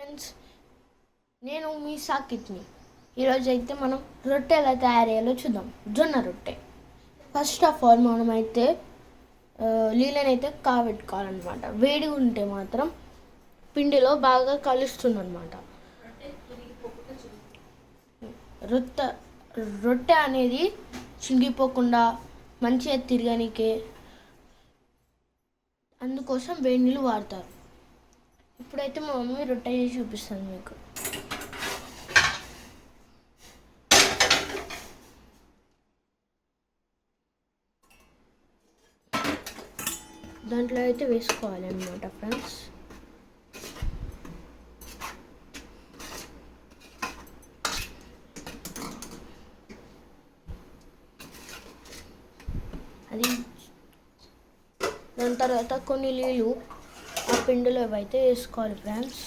Friends, నేను మీ సాకిత్ని. ఈరోజు అయితే మనం రొట్టె ఎలా తయారు చేయాలో చూద్దాం. జొన్న రొట్టె. ఫస్ట్ ఆఫ్ ఆల్ మనమైతే నీళ్ళనైతే కాగబెట్టుకోవాలన్నమాట. వేడిగా ఉంటే మాత్రం పిండిలో బాగా కలుస్తుందన్నమాట. రొట్టె రొట్టె అనేది చినిగిపోకుండా మంచిగా తిరగనికే అందుకోసం వేడి నీళ్ళు వాడతారు. ఇప్పుడైతే మా మమ్మీ రొట్టె చేసి చూపిస్తాను మీకు. దాంట్లో అయితే వేసుకోవాలి అన్నమాట ఫ్రెండ్స్. అది దాని తర్వాత కొన్ని నీళ్ళు ఆ పిండిలో అయితే వేసుకోవాలి ఫ్రెండ్స్.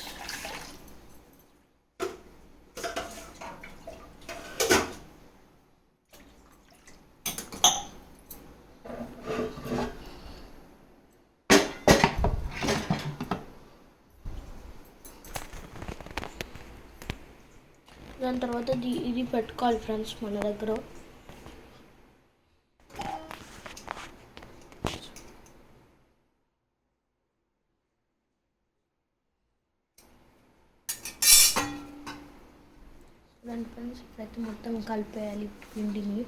దాని తర్వాత ఇది పెట్టుకోవాలి ఫ్రెండ్స్ మన దగ్గర. దాని ఫ్రెండ్స్ ఇప్పుడైతే మొత్తం కలిపేయాలి పిండిని.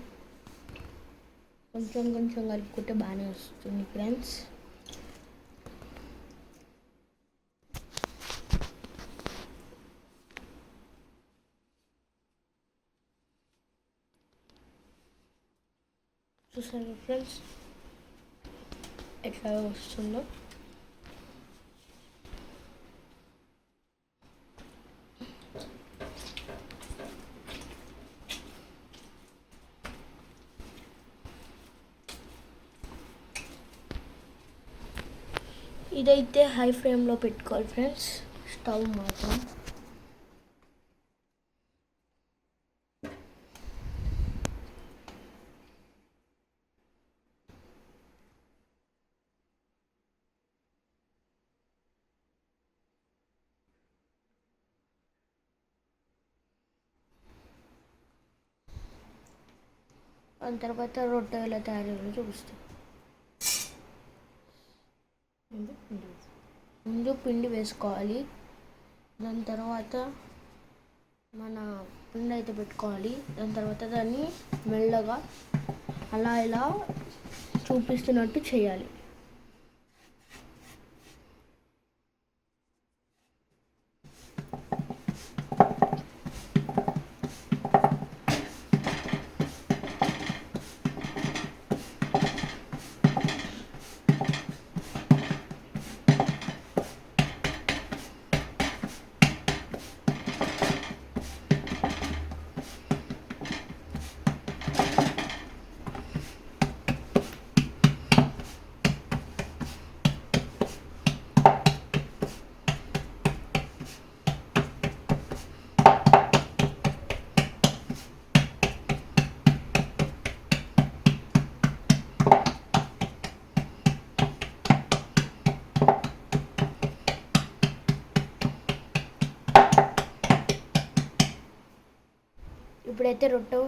కొంచెం కొంచెం కలుపుకుంటే బాగానే వస్తుంది ఫ్రెండ్స్. చూసారు ఫ్రెండ్స్ ఎట్లా వస్తుందో. ఇదైతే హై ఫ్లేమ్లో పెట్టుకోవాలి ఫ్రెండ్స్, స్టవ్ మాత్రం. దాని తర్వాత రొట్టె ఎలా తయారు చేయాలో చూపిస్తాం. ముందు పిండి వేసుకోవాలి. దాని తర్వాత మన పిండి అయితే పెట్టుకోవాలి. దాని తర్వాత దాన్ని మెల్లగా అలా ఇలా చూపిస్తున్నట్టు చేయాలి. ఇప్పుడైతే రొట్టె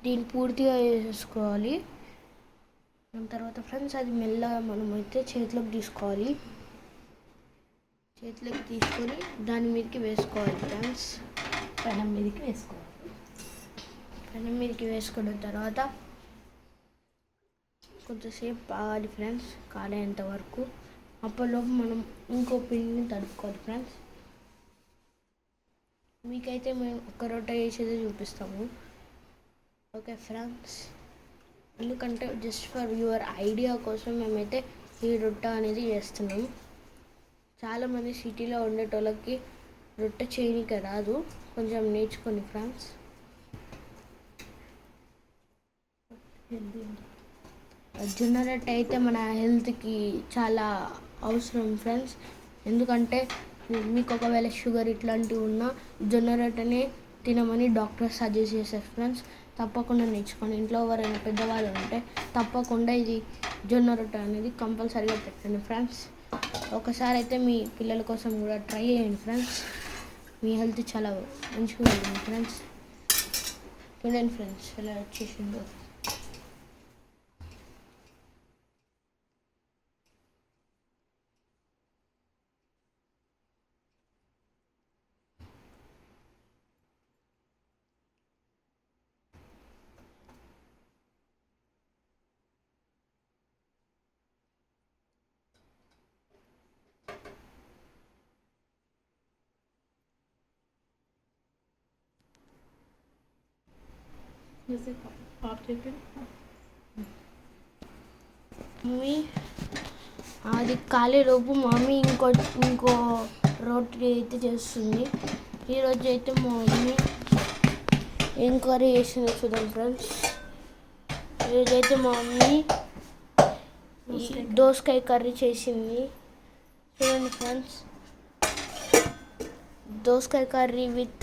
దీన్ని పూర్తిగా వేసుకోవాలి. దాని తర్వాత ఫ్రెండ్స్ అది మెల్లగా మనం అయితే చేతిలోకి తీసుకోవాలి. చేతిలోకి తీసుకొని దాని మీదకి వేసుకోవాలి ఫ్రెండ్స్. పెనం మీదకి వేసుకోవాలి. పెనం మీదకి వేసుకున్న తర్వాత కొంచెంసేపు ఆగాలి ఫ్రెండ్స్, కాలేంత వరకు. అప్పటిలోపు మనం ఇంకో పిండిని తడుపుకోవాలి ఫ్రెండ్స్. మీకైతే మేము ఒక రొట్టె చేసేది చూపిస్తాము, ఓకే ఫ్రెండ్స్. ఎందుకంటే జస్ట్ ఫర్ యువర్ ఐడియా కోసం మేమైతే ఈ రొట్టె అనేది చేస్తున్నాం. చాలామంది సిటీలో ఉండేటోళ్ళకి రొట్టె చేయనీకి రాదు, కొంచెం నేర్చుకోండి ఫ్రెండ్స్. జొన్న రొట్టె అయితే మన హెల్త్కి చాలా అవసరం ఫ్రెండ్స్. ఎందుకంటే మీకు ఒకవేళ షుగర్ ఇట్లాంటివి ఉన్నా జొన్న రొట్టెనే తినమని డాక్టర్ సజెస్ట్ చేశారు ఫ్రెండ్స్. తప్పకుండా నేర్చుకోండి. ఇంట్లో ఎవరైనా పెద్దవాళ్ళు ఉంటే తప్పకుండా ఇది జొన్న రొట్టె అనేది కంపల్సరీగా పెట్టండి ఫ్రెండ్స్. ఒకసారి అయితే మీ పిల్లల కోసం కూడా ట్రై చేయండి ఫ్రెండ్స్. మీ హెల్త్ చాలా మంచిగా ఉంటుంది ఫ్రెండ్స్. చూడండి ఫ్రెండ్స్ ఎలా వచ్చేసిందో. ఆఫ్ చెప్పండి. మమ్మీ అది ఖాళీలోపు మమ్మీ ఇంకో రోటీ అయితే చేస్తుంది. ఈరోజు అయితే మా మమ్మీ ఏం కర్రీ చేసిందో చూద్దాం ఫ్రెండ్స్. ఈరోజైతే మా మమ్మీ దోసకాయ కర్రీ చేసింది. చూడండి ఫ్రెండ్స్, దోసకాయ కర్రీ విత్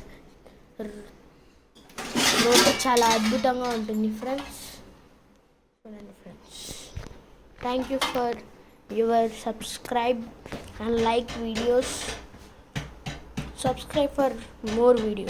రోటీ చాలా అద్భుతంగా ఉంటుంది ఫ్రెండ్స్. చూడండి friends, thank you for your subscribe and like videos. Subscribe for more videos.